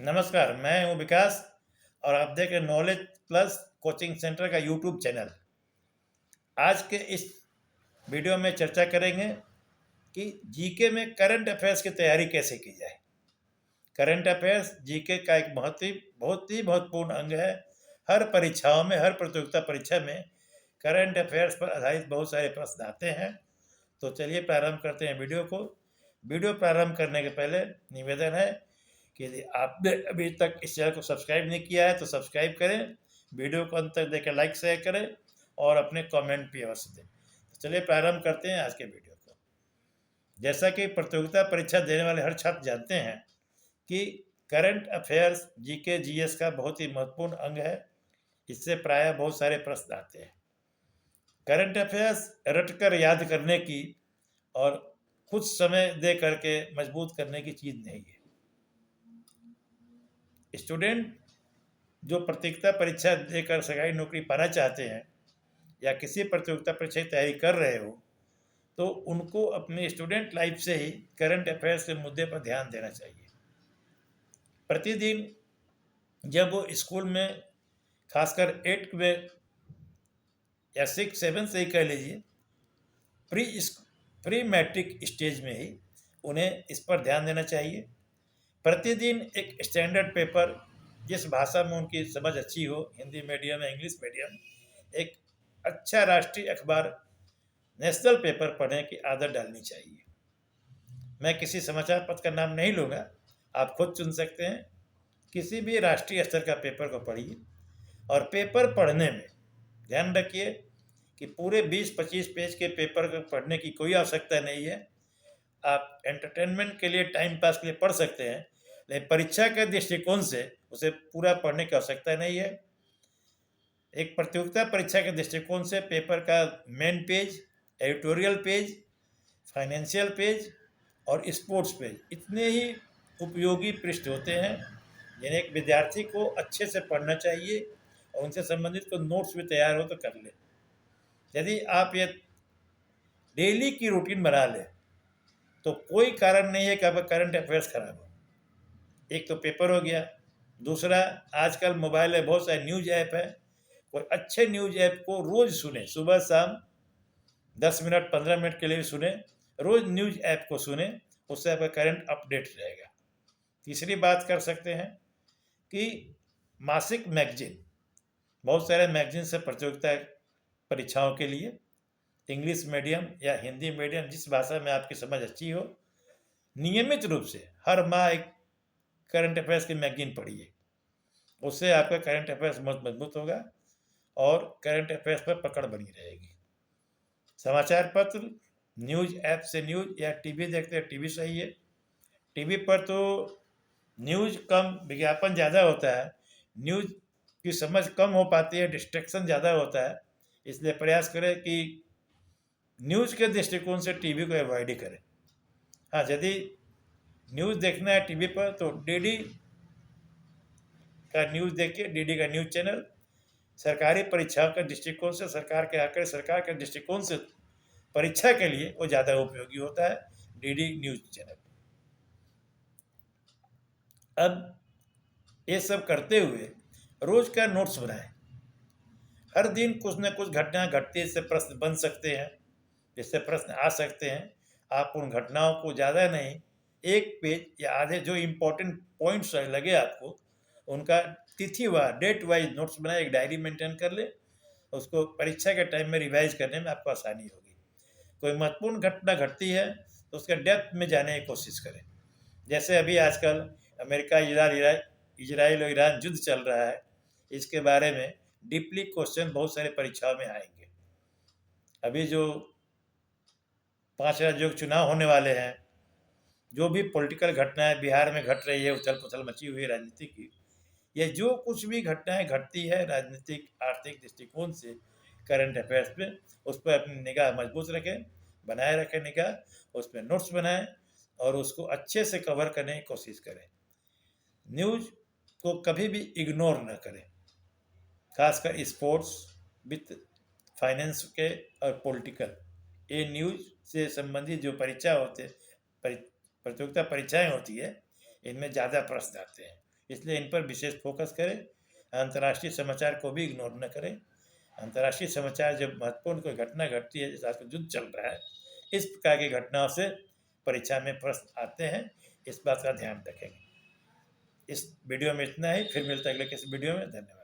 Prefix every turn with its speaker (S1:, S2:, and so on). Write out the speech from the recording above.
S1: नमस्कार, मैं हूँ विकास और आप देख रहे हैं नॉलेज प्लस कोचिंग सेंटर का यूट्यूब चैनल। आज के इस वीडियो में चर्चा करेंगे कि जीके में करंट अफेयर्स की तैयारी कैसे की जाए। करंट अफेयर्स जीके का एक बहुत ही महत्वपूर्ण अंग है। हर परीक्षाओं में, हर प्रतियोगिता परीक्षा में करंट अफेयर्स पर आधारित बहुत सारे प्रश्न आते हैं। तो चलिए प्रारंभ करते हैं वीडियो को। वीडियो प्रारंभ करने के पहले निवेदन है कि यदि आपने अभी तक इस चैनल को सब्सक्राइब नहीं किया है तो सब्सक्राइब करें, वीडियो को अंत तक देकर लाइक शेयर करें और अपने कमेंट भी अवश्य दें। तो चलिए प्रारंभ करते हैं आज के वीडियो को। जैसा कि प्रतियोगिता परीक्षा देने वाले हर छात्र जानते हैं कि करंट अफेयर्स जीके जीएस का बहुत ही महत्वपूर्ण अंग है। इससे प्रायः बहुत सारे प्रश्न आते हैं। करंट अफेयर्स रटकर याद करने की और कुछ समय दे करके मजबूत करने की चीज़ नहीं है। स्टूडेंट जो प्रतियोगिता परीक्षा देकर सरकारी नौकरी पाना चाहते हैं या किसी प्रतियोगिता परीक्षा की तैयारी कर रहे हो तो उनको अपने स्टूडेंट लाइफ से ही करंट अफेयर्स के मुद्दे पर ध्यान देना चाहिए। प्रतिदिन जब वो स्कूल में, खासकर 8 में या 6-7 से ही कह लीजिए, प्री मैट्रिक स्टेज में ही उन्हें इस पर ध्यान देना चाहिए। प्रतिदिन एक स्टैंडर्ड पेपर, जिस भाषा में उनकी समझ अच्छी हो, हिंदी मीडियम या इंग्लिश मीडियम, एक अच्छा राष्ट्रीय अखबार, नेशनल पेपर पढ़ने की आदत डालनी चाहिए। मैं किसी समाचार पत्र का नाम नहीं लूँगा, आप खुद चुन सकते हैं। किसी भी राष्ट्रीय स्तर का पेपर को पढ़िए और पेपर पढ़ने में ध्यान रखिए कि पूरे 20-25 पेज के पेपर को पढ़ने की कोई आवश्यकता नहीं है। आप एंटरटेनमेंट के लिए, टाइम पास के लिए पढ़ सकते हैं, लेकिन परीक्षा के दृष्टिकोण से उसे पूरा पढ़ने की आवश्यकता नहीं है। एक प्रतियोगिता परीक्षा के दृष्टिकोण से पेपर का main page, editorial page, financial page और स्पोर्ट्स पेज, इतने ही उपयोगी पृष्ठ होते हैं जिन्हें एक विद्यार्थी को अच्छे से पढ़ना चाहिए और उनसे संबंधित कोई नोट्स भी तैयार हो तो कर ले। यदि आप ये डेली की रूटीन बना लें तो कोई कारण नहीं है कि आपका करंट अफेयर्स खराब हो। एक तो पेपर हो गया, दूसरा आजकल मोबाइल में बहुत सारे न्यूज ऐप है। कोई अच्छे न्यूज ऐप को रोज़ सुने, सुबह शाम 10 मिनट 15 मिनट के लिए भी सुने, रोज़ न्यूज ऐप को सुने, उससे आपका करंट अपडेट रहेगा। तीसरी बात कर सकते हैं कि मासिक मैगजीन, बहुत सारे मैगजीन से प्रतियोगिता परीक्षाओं के लिए, इंग्लिश मीडियम या हिंदी मीडियम, जिस भाषा में आपकी समझ अच्छी हो, नियमित रूप से हर माह एक करंट अफेयर्स की मैगजीन पढ़िए। उससे आपका करंट अफेयर्स मजबूत होगा और करंट अफेयर्स पर पकड़ बनी रहेगी। समाचार पत्र, न्यूज ऐप से न्यूज, या टीवी देखते हैं, टीवी सही है। टीवी पर तो न्यूज कम, विज्ञापन ज़्यादा होता है, न्यूज की समझ कम हो पाती है, डिस्ट्रैक्शन ज़्यादा होता है। इसलिए प्रयास करें कि न्यूज़ के दृष्टिकोण से टीवी को अवॉइड ही करें। हाँ, यदि न्यूज़ देखना है टीवी पर तो डीडी का न्यूज़ देखिए, डीडी का न्यूज़ चैनल सरकारी परीक्षाओं के दृष्टिकोण से, सरकार के आंकड़े, सरकार के दृष्टिकोण से परीक्षा के लिए वो ज़्यादा उपयोगी होता है, डीडी न्यूज़ चैनल। अब ये सब करते हुए रोज़ का नोट्स बनाएं। हर दिन कुछ न कुछ घटना घटती है, इससे प्रश्न बन सकते हैं, जिससे प्रश्न आ सकते हैं। आप उन घटनाओं को ज़्यादा नहीं, एक पेज या आधे जो इम्पोर्टेंट पॉइंट्स लगे आपको, उनका तिथिवार, डेट वाइज नोट्स बनाए, एक डायरी मेंटेन कर ले। उसको परीक्षा के टाइम में रिवाइज करने में आपको आसानी होगी। कोई महत्वपूर्ण घटना घटती है तो उसके डेप्थ में जाने की कोशिश करें। जैसे अभी आजकल अमेरिका, इजराइल और ईरान युद्ध चल रहा है, इसके बारे में डीपली क्वेश्चन बहुत सारे परीक्षाओं में आएंगे। अभी जो 5 राज्यों के चुनाव होने वाले हैं, जो भी पॉलिटिकल घटनाएं बिहार में घट रही है, उथल पुथल मची हुई है राजनीति की, ये जो कुछ भी घटनाएं घटती है राजनीतिक आर्थिक दृष्टिकोण से करंट अफेयर्स पे, उस पर अपनी निगाह मजबूत रखें, बनाए रखें निगाह, उस पर नोट्स बनाएं और उसको अच्छे से कवर करने की कोशिश करें। न्यूज़ को कभी भी इग्नोर न करें, खासकर स्पोर्ट्स, वित्त, फाइनेंस के और पॉलिटिकल, ये न्यूज़ से संबंधित जो परीक्षा होते प्रतियोगिता परीक्षाएं होती है, इनमें ज़्यादा प्रश्न आते हैं। इसलिए इन पर विशेष फोकस करें। अंतर्राष्ट्रीय समाचार को भी इग्नोर न करें। अंतर्राष्ट्रीय समाचार जब महत्वपूर्ण कोई घटना घटती है, जैसे आजकल युद्ध चल रहा है, इस प्रकार की घटनाओं से परीक्षा में प्रश्न आते हैं, इस बात का ध्यान रखेंगे। इस वीडियो में इतना ही, फिर मिलता है अगले किसी वीडियो में। धन्यवाद।